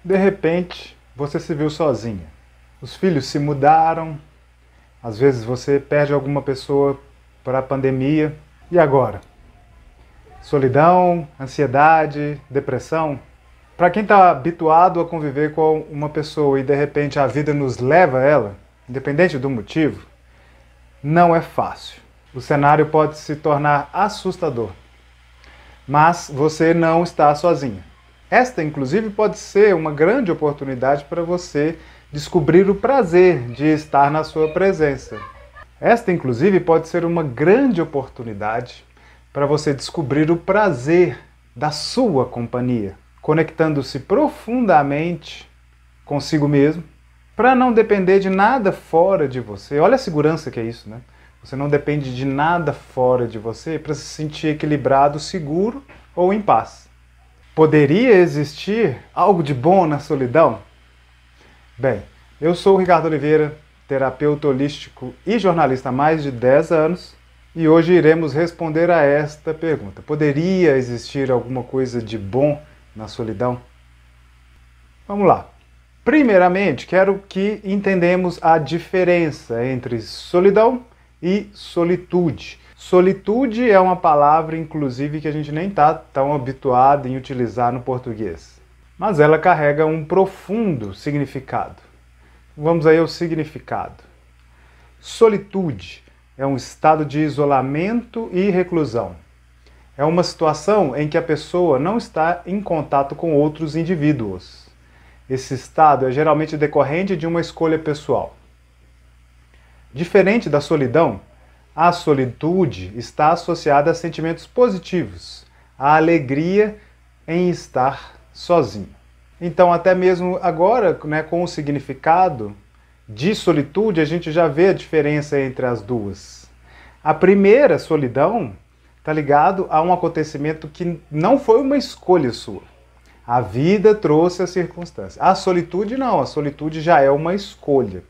De repente, você se viu sozinha. Os filhos se mudaram, às vezes você perde alguma pessoa para a pandemia. E agora? Solidão, ansiedade, depressão? Para quem está habituado a conviver com uma pessoa e de repente a vida nos leva a ela, independente do motivo, não é fácil. O cenário pode se tornar assustador. Mas você não está sozinha. Esta, inclusive, pode ser uma grande oportunidade para você descobrir o prazer de estar na sua presença. Esta, inclusive, pode ser uma grande oportunidade para você descobrir o prazer da sua companhia, conectando-se profundamente consigo mesmo, para não depender de nada fora de você. Olha a segurança que é isso, né? Você não depende de nada fora de você para se sentir equilibrado, seguro ou em paz. Poderia existir algo de bom na solidão? Bem, eu sou o Ricardo Oliveira, terapeuta holístico e jornalista há mais de 10 anos, e hoje iremos responder a esta pergunta. Poderia existir alguma coisa de bom na solidão? Vamos lá. Primeiramente, quero que entendamos a diferença entre solidão e solitude. Solitude é uma palavra, inclusive, que a gente nem está tão habituado em utilizar no português. Mas ela carrega um profundo significado. Vamos aí ao significado. Solitude é um estado de isolamento e reclusão. É uma situação em que a pessoa não está em contato com outros indivíduos. Esse estado é geralmente decorrente de uma escolha pessoal. Diferente da solidão, a solitude está associada a sentimentos positivos, a alegria em estar sozinho. Então, até mesmo agora, né, com o significado de solitude, a gente já vê a diferença entre as duas. A primeira, solidão, está ligado a um acontecimento que não foi uma escolha sua. A vida trouxe a circunstância. A solitude não, a solitude já é uma escolha.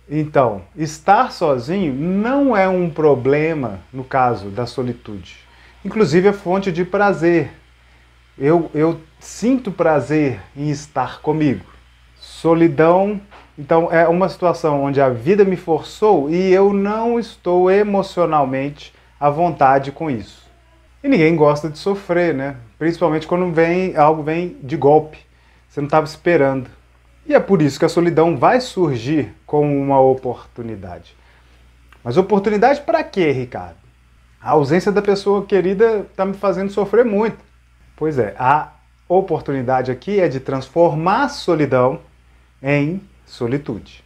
Então, estar sozinho não é um problema no caso da solitude. Inclusive é fonte de prazer. Eu sinto prazer em estar comigo. Solidão, então, é uma situação onde a vida me forçou e eu não estou emocionalmente à vontade com isso. E ninguém gosta de sofrer, né? Principalmente quando algo vem de golpe. Você não estava esperando. E é por isso que a solidão vai surgir como uma oportunidade. Mas oportunidade para quê, Ricardo? A ausência da pessoa querida está me fazendo sofrer muito. Pois é, a oportunidade aqui é de transformar a solidão em solitude.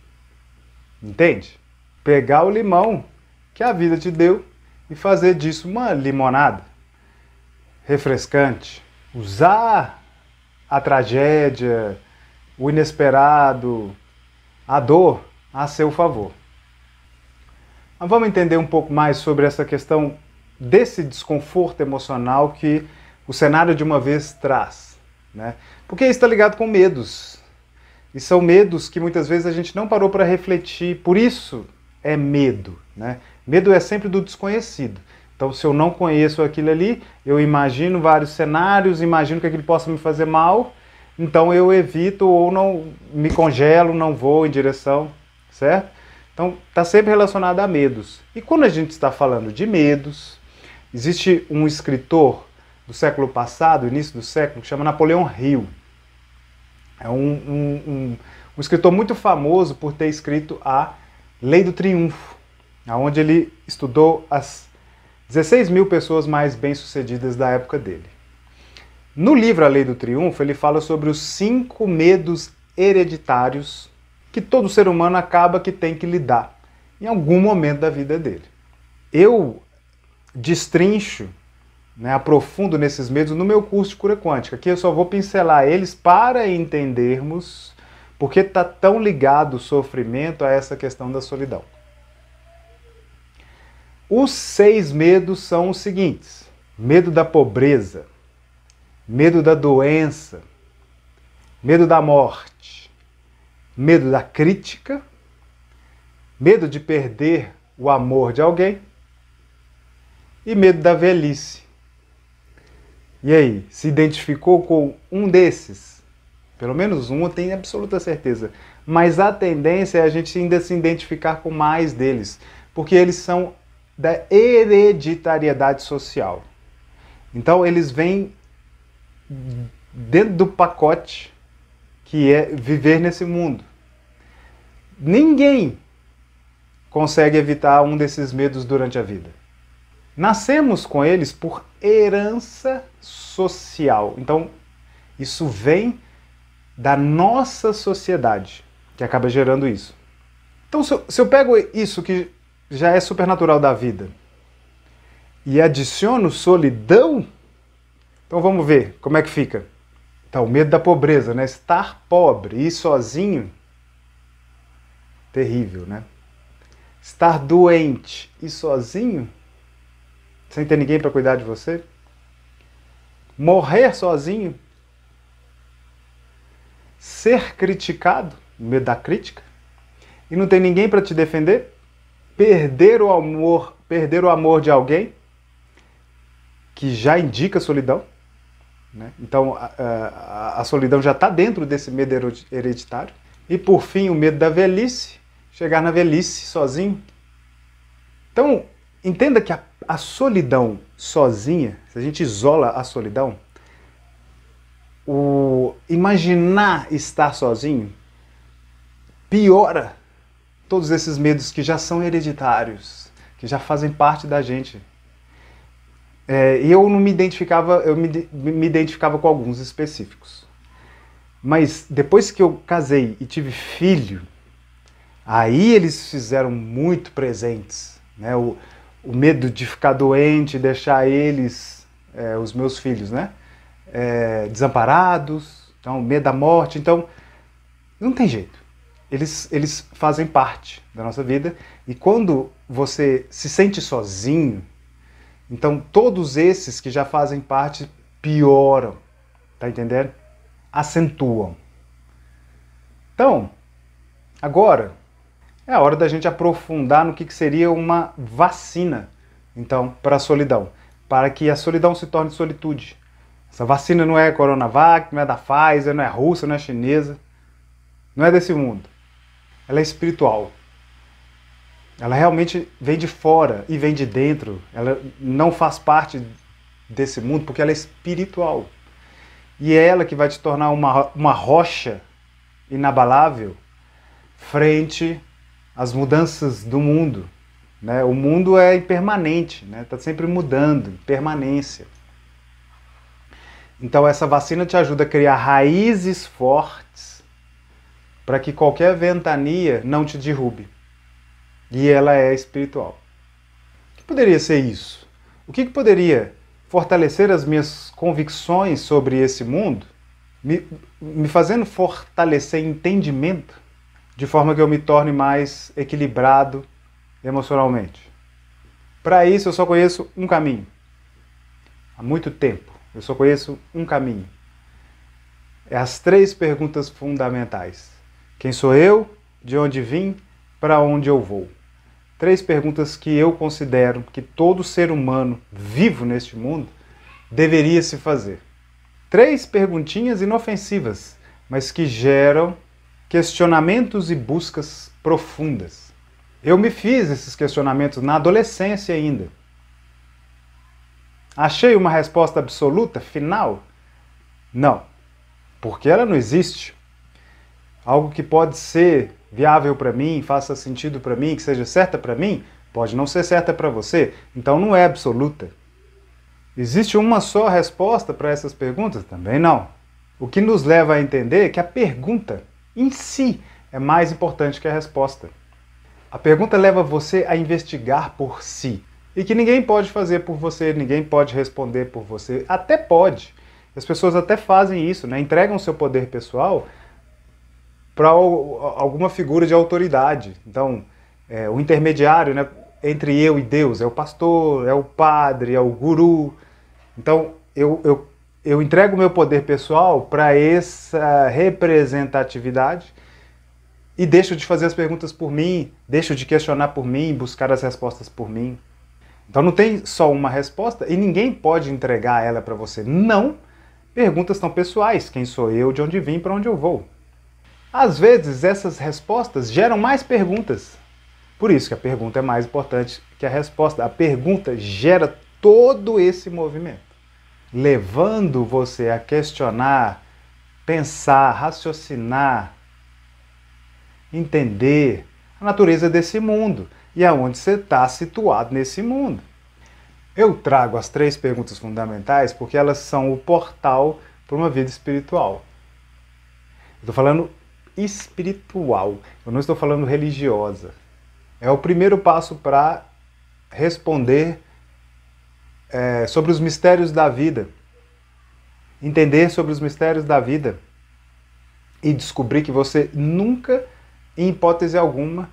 Entende? Pegar o limão que a vida te deu e fazer disso uma limonada refrescante. Usar a tragédia, o inesperado, a dor a seu favor. Mas vamos entender um pouco mais sobre essa questão desse desconforto emocional que o cenário de uma vez traz, né? Porque isso está ligado com medos. E são medos que muitas vezes a gente não parou para refletir, por isso é medo, né? Medo é sempre do desconhecido. Então, se eu não conheço aquilo ali, eu imagino vários cenários, imagino que aquilo possa me fazer mal, então eu evito ou não me congelo, não vou em direção, certo? Então está sempre relacionado a medos. E quando a gente está falando de medos, existe um escritor do século passado, início do século, que chama Napoleão Hill. É um escritor muito famoso por ter escrito a Lei do Triunfo, onde ele estudou as 16 mil pessoas mais bem-sucedidas da época dele. No livro A Lei do Triunfo, ele fala sobre os 5 medos hereditários que todo ser humano acaba que tem que lidar em algum momento da vida dele. Eu destrincho, né, aprofundo nesses medos no meu curso de cura quântica. Aqui eu só vou pincelar eles para entendermos por que está tão ligado o sofrimento a essa questão da solidão. Os 6 medos são os seguintes: medo da pobreza, medo da doença, medo da morte, medo da crítica, medo de perder o amor de alguém e medo da velhice. E aí, se identificou com um desses? Pelo menos um eu tenho absoluta certeza. Mas a tendência é a gente ainda se identificar com mais deles, porque eles são da hereditariedade social. Então eles vêm dentro do pacote que é viver nesse mundo. Ninguém consegue evitar um desses medos durante a vida. Nascemos com eles por herança social. Então, isso vem da nossa sociedade, que acaba gerando isso. Então, se eu pego isso que já é supernatural da vida e adiciono solidão, então vamos ver como é que fica. Então, o medo da pobreza, né? Estar pobre e sozinho, terrível, né? Estar doente e sozinho, sem ter ninguém para cuidar de você. Morrer sozinho. Ser criticado, medo da crítica, e não ter ninguém para te defender. Perder o amor de alguém, que já indica solidão. Né? Então a solidão já está dentro desse medo hereditário. E por fim, o medo da velhice, chegar na velhice sozinho. Então, entenda que a solidão sozinha, se a gente isola a solidão, imaginar estar sozinho piora todos esses medos que já são hereditários, que já fazem parte da gente. E eu não me identificava, eu me identificava com alguns específicos. Mas depois que eu casei e tive filho, aí eles fizeram muito presentes. Né? O medo de ficar doente, deixar eles, os meus filhos, né? Desamparados, então, medo da morte. Então, não tem jeito. Eles fazem parte da nossa vida. E quando você se sente sozinho, então todos esses que já fazem parte pioram, tá entendendo? Acentuam. Então, agora é a hora da gente aprofundar no que seria uma vacina, então, para a solidão, para que a solidão se torne solitude. Essa vacina não é Coronavac, não é da Pfizer, não é russa, não é chinesa, não é desse mundo. Ela é espiritual. Ela realmente vem de fora e vem de dentro. Ela não faz parte desse mundo porque ela é espiritual. E é ela que vai te tornar uma rocha inabalável frente às mudanças do mundo. Né? O mundo é impermanente, né? Tá sempre mudando, permanência. Então essa vacina te ajuda a criar raízes fortes para que qualquer ventania não te derrube. E ela é espiritual. O que poderia ser isso? O que poderia fortalecer as minhas convicções sobre esse mundo, me fazendo fortalecer entendimento, de forma que eu me torne mais equilibrado emocionalmente? Para isso eu só conheço um caminho. Há muito tempo eu só conheço um caminho. É as 3 perguntas fundamentais. Quem sou eu? De onde vim? Para onde eu vou? 3 perguntas que eu considero que todo ser humano vivo neste mundo deveria se fazer. 3 perguntinhas inofensivas, mas que geram questionamentos e buscas profundas. Eu me fiz esses questionamentos na adolescência ainda. Achei uma resposta absoluta, final? Não, porque ela não existe. Algo que pode ser viável para mim, faça sentido para mim, que seja certa para mim, pode não ser certa para você, então não é absoluta. Existe uma só resposta para essas perguntas? Também não. O que nos leva a entender que a pergunta em si é mais importante que a resposta. A pergunta leva você a investigar por si, e que ninguém pode fazer por você, ninguém pode responder por você, até pode. As pessoas até fazem isso, né? Entregam seu poder pessoal para alguma figura de autoridade. Então, o intermediário, né, entre eu e Deus é o pastor, é o padre, é o guru. Então, eu entrego o meu poder pessoal para essa representatividade e deixo de fazer as perguntas por mim, deixo de questionar por mim, buscar as respostas por mim. Então não tem só uma resposta e ninguém pode entregar ela para você. Não perguntas tão pessoais: quem sou eu, de onde vim, para onde eu vou? Às vezes essas respostas geram mais perguntas. Por isso que a pergunta é mais importante que a resposta. A pergunta gera todo esse movimento, levando você a questionar, pensar, raciocinar, entender a natureza desse mundo e aonde você está situado nesse mundo. Eu trago as 3 perguntas fundamentais porque elas são o portal para uma vida espiritual. Estou falando espiritual, eu não estou falando religiosa. É o primeiro passo para responder sobre os mistérios da vida. Entender sobre os mistérios da vida e descobrir que você nunca, em hipótese alguma,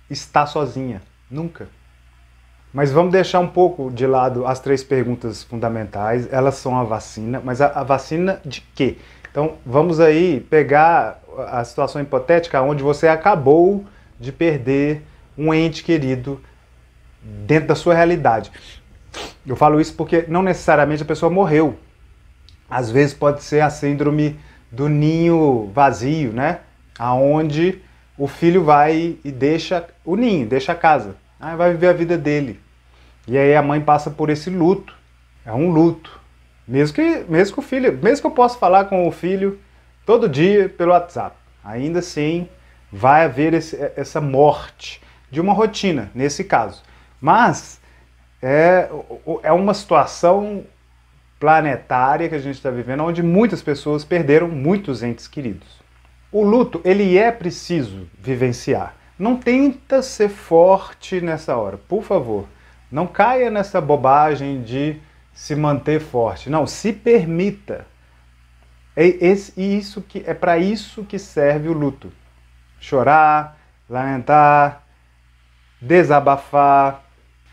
está sozinha. Nunca. Mas vamos deixar um pouco de lado as 3 perguntas fundamentais. Elas são a vacina, mas a vacina de quê? Então vamos aí pegar a situação hipotética onde você acabou de perder um ente querido dentro da sua realidade. Eu falo isso porque não necessariamente a pessoa morreu. Às vezes pode ser a síndrome do ninho vazio, né? Aonde o filho vai e deixa o ninho, deixa a casa. Vai viver a vida dele. E aí a mãe passa por esse luto. É um luto. Mesmo que o filho, mesmo que eu possa falar com o filho todo dia pelo WhatsApp, ainda assim vai haver essa morte de uma rotina, nesse caso. Mas é uma situação planetária que a gente está vivendo, onde muitas pessoas perderam muitos entes queridos. O luto, ele é preciso vivenciar. Não tenta ser forte nessa hora, por favor. Não caia nessa bobagem de se manter forte. Não, se permita. É para isso que serve o luto. Chorar, lamentar, desabafar,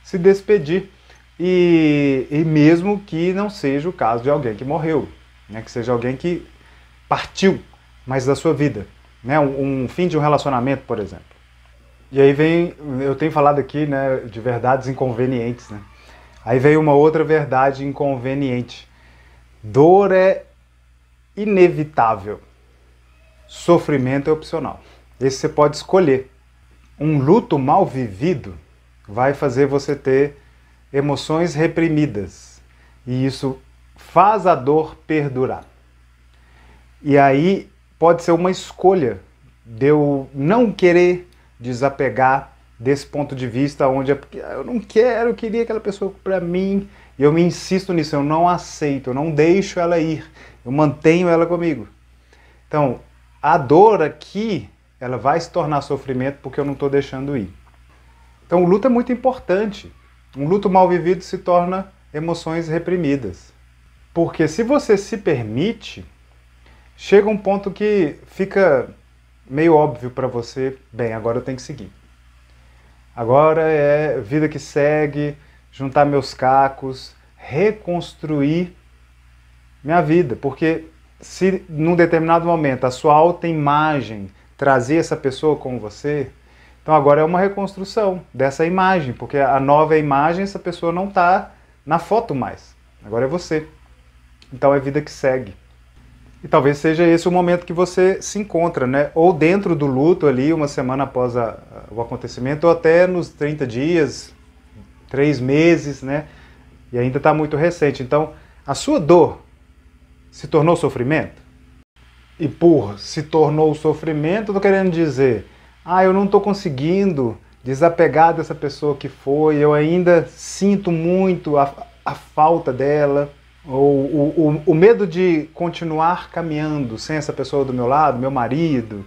se despedir. E mesmo que não seja o caso de alguém que morreu, né? Que seja alguém que partiu mais da sua vida, né? Um fim de um relacionamento, por exemplo. E aí eu tenho falado aqui, né, de verdades inconvenientes, né? Aí vem uma outra verdade inconveniente. Dor é inevitável. Sofrimento é opcional. Esse você pode escolher. Um luto mal vivido vai fazer você ter emoções reprimidas. E isso faz a dor perdurar. E aí pode ser uma escolha de eu não querer desapegar desse ponto de vista onde eu não quero, eu queria aquela pessoa para mim, e eu me insisto nisso, eu não aceito, eu não deixo ela ir, eu mantenho ela comigo. Então, a dor aqui, ela vai se tornar sofrimento porque eu não estou deixando ir. Então, o luto é muito importante. Um luto mal vivido se torna emoções reprimidas. Porque se você se permite, chega um ponto que fica meio óbvio para você, bem, agora eu tenho que seguir. Agora é vida que segue, juntar meus cacos, reconstruir minha vida. Porque se num determinado momento a sua autoimagem trazia essa pessoa com você, então agora é uma reconstrução dessa imagem, porque a nova imagem, essa pessoa não está na foto mais. Agora é você. Então é vida que segue. E talvez seja esse o momento que você se encontra, né? Ou dentro do luto ali, uma semana após o acontecimento, ou até nos 30 dias, 3 meses, né? E ainda está muito recente. Então, a sua dor se tornou sofrimento? E por se tornou sofrimento, eu estou querendo dizer, eu não estou conseguindo desapegar dessa pessoa que foi, eu ainda sinto muito a falta dela, ou o medo de continuar caminhando sem essa pessoa do meu lado, meu marido,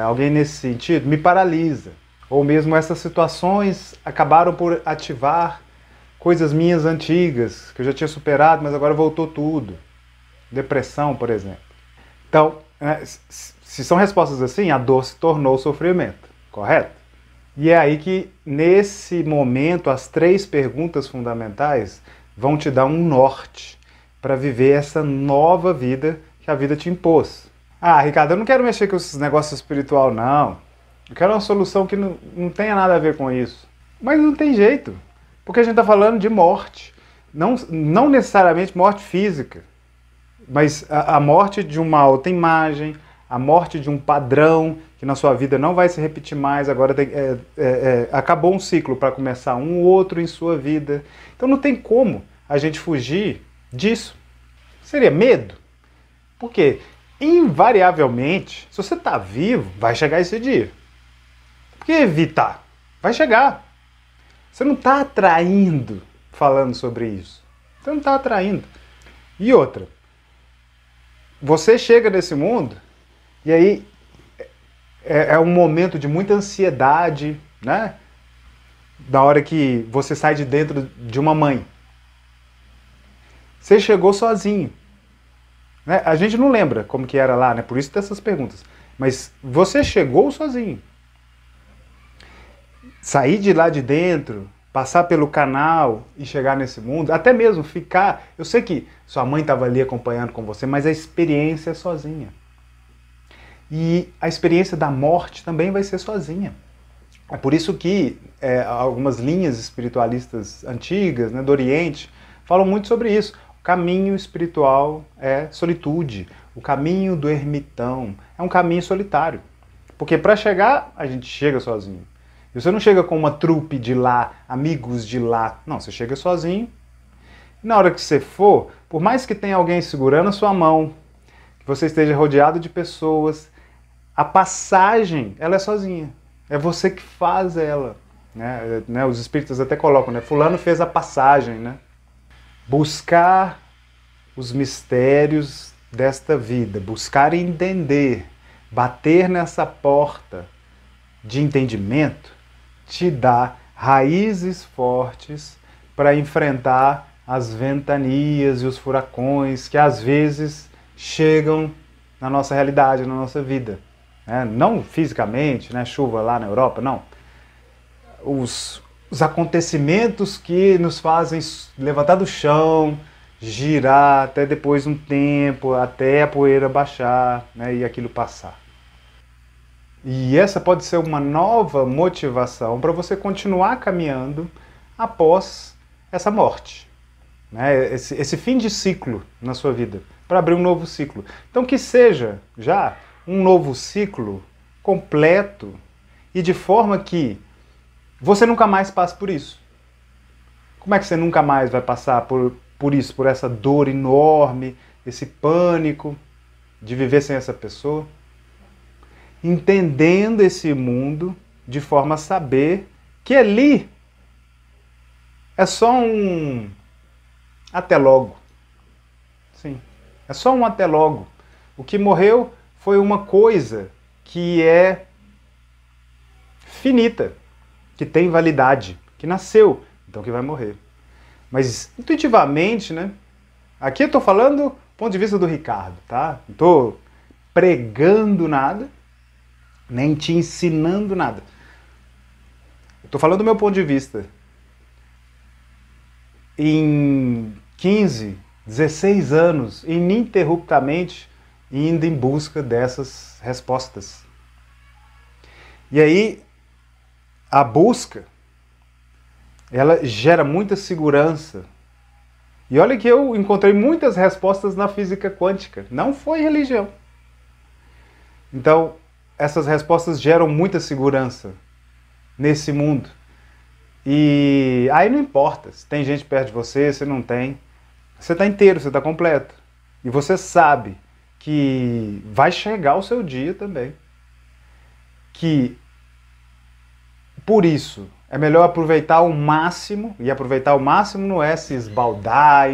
alguém nesse sentido, me paralisa. Ou mesmo essas situações acabaram por ativar coisas minhas antigas, que eu já tinha superado, mas agora voltou tudo. Depressão, por exemplo. Então, se são respostas assim, a dor se tornou sofrimento, correto? E é aí que, nesse momento, as 3 perguntas fundamentais vão te dar um norte para viver essa nova vida que a vida te impôs. Ricardo, eu não quero mexer com esses negócios espiritual, não. Eu quero uma solução que não tenha nada a ver com isso. Mas não tem jeito, porque a gente está falando de morte. Não necessariamente morte física. Mas a morte de uma autoimagem, a morte de um padrão que na sua vida não vai se repetir mais, agora acabou um ciclo para começar um outro em sua vida. Então não tem como a gente fugir disso. Seria medo? Porque, invariavelmente, se você está vivo, vai chegar esse dia. Por que evitar? Vai chegar. Você não está atraindo falando sobre isso. Você não está atraindo. E outra, você chega nesse mundo e aí é um momento de muita ansiedade, né? Da hora que você sai de dentro de uma mãe. Você chegou sozinho. Né? A gente não lembra como que era lá, né? Por isso dessas perguntas. Mas você chegou sozinho. Sair de lá de dentro, passar pelo canal e chegar nesse mundo, até mesmo ficar... Eu sei que sua mãe estava ali acompanhando com você, mas a experiência é sozinha. E a experiência da morte também vai ser sozinha. É por isso que algumas linhas espiritualistas antigas, né, do Oriente, falam muito sobre isso. O caminho espiritual é solitude. O caminho do ermitão é um caminho solitário. Porque para chegar, a gente chega sozinho. E você não chega com uma trupe de lá, amigos de lá. Não, você chega sozinho. E na hora que você for, por mais que tenha alguém segurando a sua mão, que você esteja rodeado de pessoas, a passagem, ela é sozinha. É você que faz ela. Né? Os espíritas até colocam, né? Fulano fez a passagem, né? Buscar os mistérios desta vida, buscar entender, bater nessa porta de entendimento, te dá raízes fortes para enfrentar as ventanias e os furacões que às vezes chegam na nossa realidade, na nossa vida. Não fisicamente, né? Chuva lá na Europa, não. Os acontecimentos que nos fazem levantar do chão, girar até depois um tempo, até a poeira baixar, né, e aquilo passar. E essa pode ser uma nova motivação para você continuar caminhando após essa morte, né, esse fim de ciclo na sua vida, para abrir um novo ciclo. Então que seja já um novo ciclo completo e de forma que você nunca mais passe por isso. Como é que você nunca mais vai passar por isso, por essa dor enorme, esse pânico de viver sem essa pessoa? Entendendo esse mundo de forma a saber que ali é só um até logo. Sim, é só um até logo. O que morreu foi uma coisa que é finita, que tem validade, que nasceu, então que vai morrer. Mas intuitivamente, né? Aqui eu estou falando do ponto de vista do Ricardo, tá? Não estou pregando nada, nem te ensinando nada. Estou falando do meu ponto de vista. Em 15, 16 anos, ininterruptamente, indo em busca dessas respostas. E aí, a busca, ela gera muita segurança. E olha que eu encontrei muitas respostas na física quântica. Não foi religião. Então, essas respostas geram muita segurança nesse mundo. E aí não importa se tem gente perto de você, se não tem. Você está inteiro, você está completo. E você sabe que vai chegar o seu dia também. Que, por isso, é melhor aproveitar ao máximo, e aproveitar ao máximo não é se esbaldar,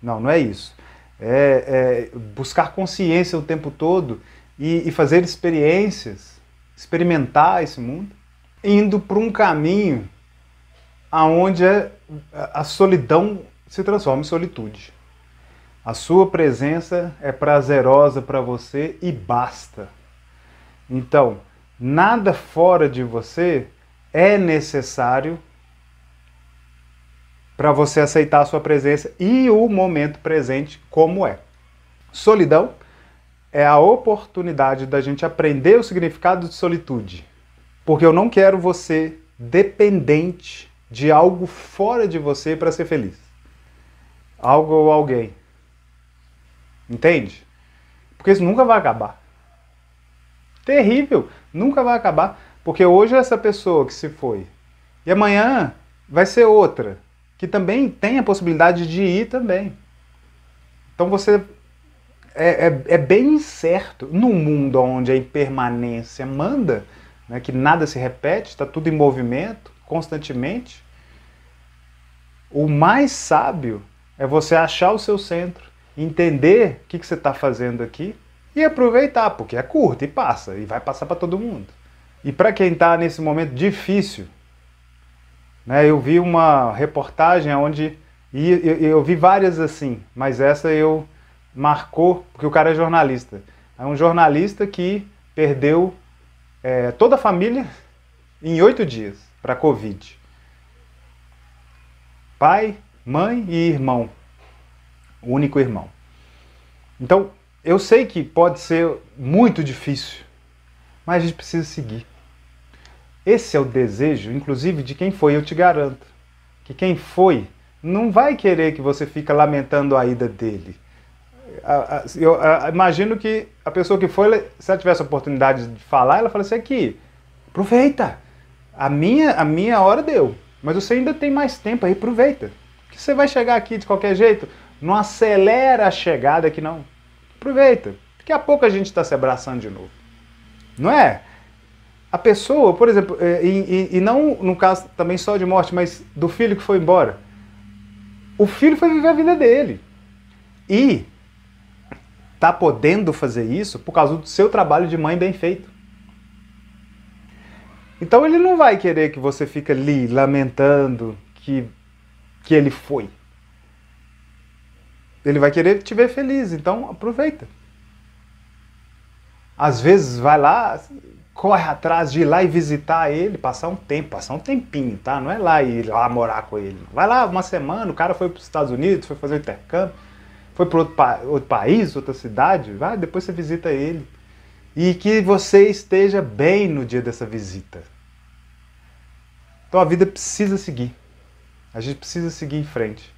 não é isso. É buscar consciência o tempo todo e fazer experiências, experimentar esse mundo, indo para um caminho aonde a solidão se transforma em solitude. A sua presença é prazerosa para você e basta. Então, nada fora de você é necessário para você aceitar a sua presença e o momento presente como é. Solidão é a oportunidade da gente aprender o significado de solitude. Porque eu não quero você dependente de algo fora de você para ser feliz. Algo ou alguém. Entende? Porque isso nunca vai acabar. Terrível, nunca vai acabar. Porque hoje é essa pessoa que se foi. E amanhã vai ser outra, que também tem a possibilidade de ir também. Então você é bem incerto. Num mundo onde a impermanência manda, né, que nada se repete, está tudo em movimento, constantemente, o mais sábio é você achar o seu centro, entender o que você está fazendo aqui e aproveitar, porque é curto e passa, e vai passar para todo mundo. E para quem está nesse momento difícil, né, eu vi uma reportagem onde, e eu vi várias assim, mas essa eu marcou, porque o cara é jornalista. É um jornalista que perdeu toda a família em 8 dias para a Covid. Pai, mãe e irmão. O único irmão. Então, eu sei que pode ser muito difícil, mas a gente precisa seguir. Esse é o desejo, inclusive, de quem foi, eu te garanto. Que quem foi não vai querer que você fique lamentando a ida dele. Eu imagino que a pessoa que foi, se ela tivesse a oportunidade de falar, ela fala assim, aqui, aproveita, a minha hora deu, mas você ainda tem mais tempo aí, aproveita. Que você vai chegar aqui de qualquer jeito, não acelera a chegada aqui não. Aproveita, daqui a pouco a gente está se abraçando de novo. Não é? A pessoa, por exemplo, e não no caso também só de morte, mas do filho que foi embora. O filho foi viver a vida dele. E está podendo fazer isso por causa do seu trabalho de mãe bem feito. Então ele não vai querer que você fique ali lamentando que ele foi. Ele vai querer te ver feliz, então aproveita. Às vezes vai lá, corre atrás de ir lá e visitar ele, passar um tempo, passar um tempinho, tá? Não é lá ir lá morar com ele. Vai lá uma semana, o cara foi para os Estados Unidos, foi fazer um intercâmbio, foi para outro país, outra cidade, vai, depois você visita ele. E que você esteja bem no dia dessa visita. Então a vida precisa seguir. A gente precisa seguir em frente.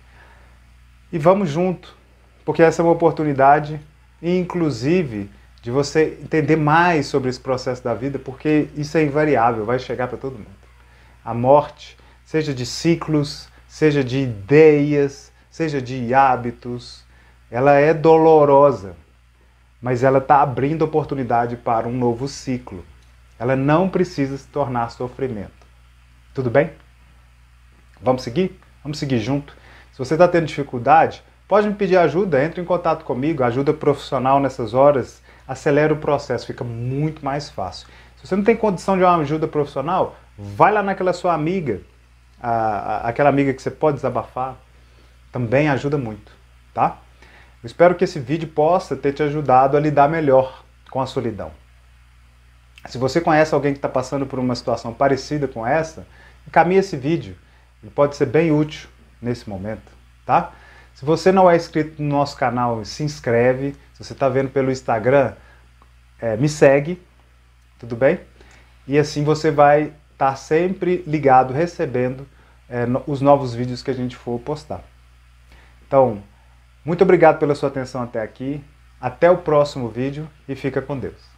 E vamos junto, porque essa é uma oportunidade, inclusive, de você entender mais sobre esse processo da vida, porque isso é invariável, vai chegar para todo mundo. A morte, seja de ciclos, seja de ideias, seja de hábitos, ela é dolorosa, mas ela está abrindo oportunidade para um novo ciclo. Ela não precisa se tornar sofrimento. Tudo bem? Vamos seguir? Vamos seguir junto. Se você está tendo dificuldade, pode me pedir ajuda, entre em contato comigo, ajuda profissional nessas horas, acelera o processo, fica muito mais fácil. Se você não tem condição de uma ajuda profissional, vai lá naquela sua amiga, aquela amiga que você pode desabafar, também ajuda muito, tá? Eu espero que esse vídeo possa ter te ajudado a lidar melhor com a solidão. Se você conhece alguém que está passando por uma situação parecida com essa, encaminhe esse vídeo. Ele pode ser bem útil nesse momento, tá? Se você não é inscrito no nosso canal, se inscreve. Se você está vendo pelo Instagram, me segue, tudo bem? E assim você vai estar sempre ligado, recebendo os novos vídeos que a gente for postar. Então, muito obrigado pela sua atenção até aqui. Até o próximo vídeo e fica com Deus.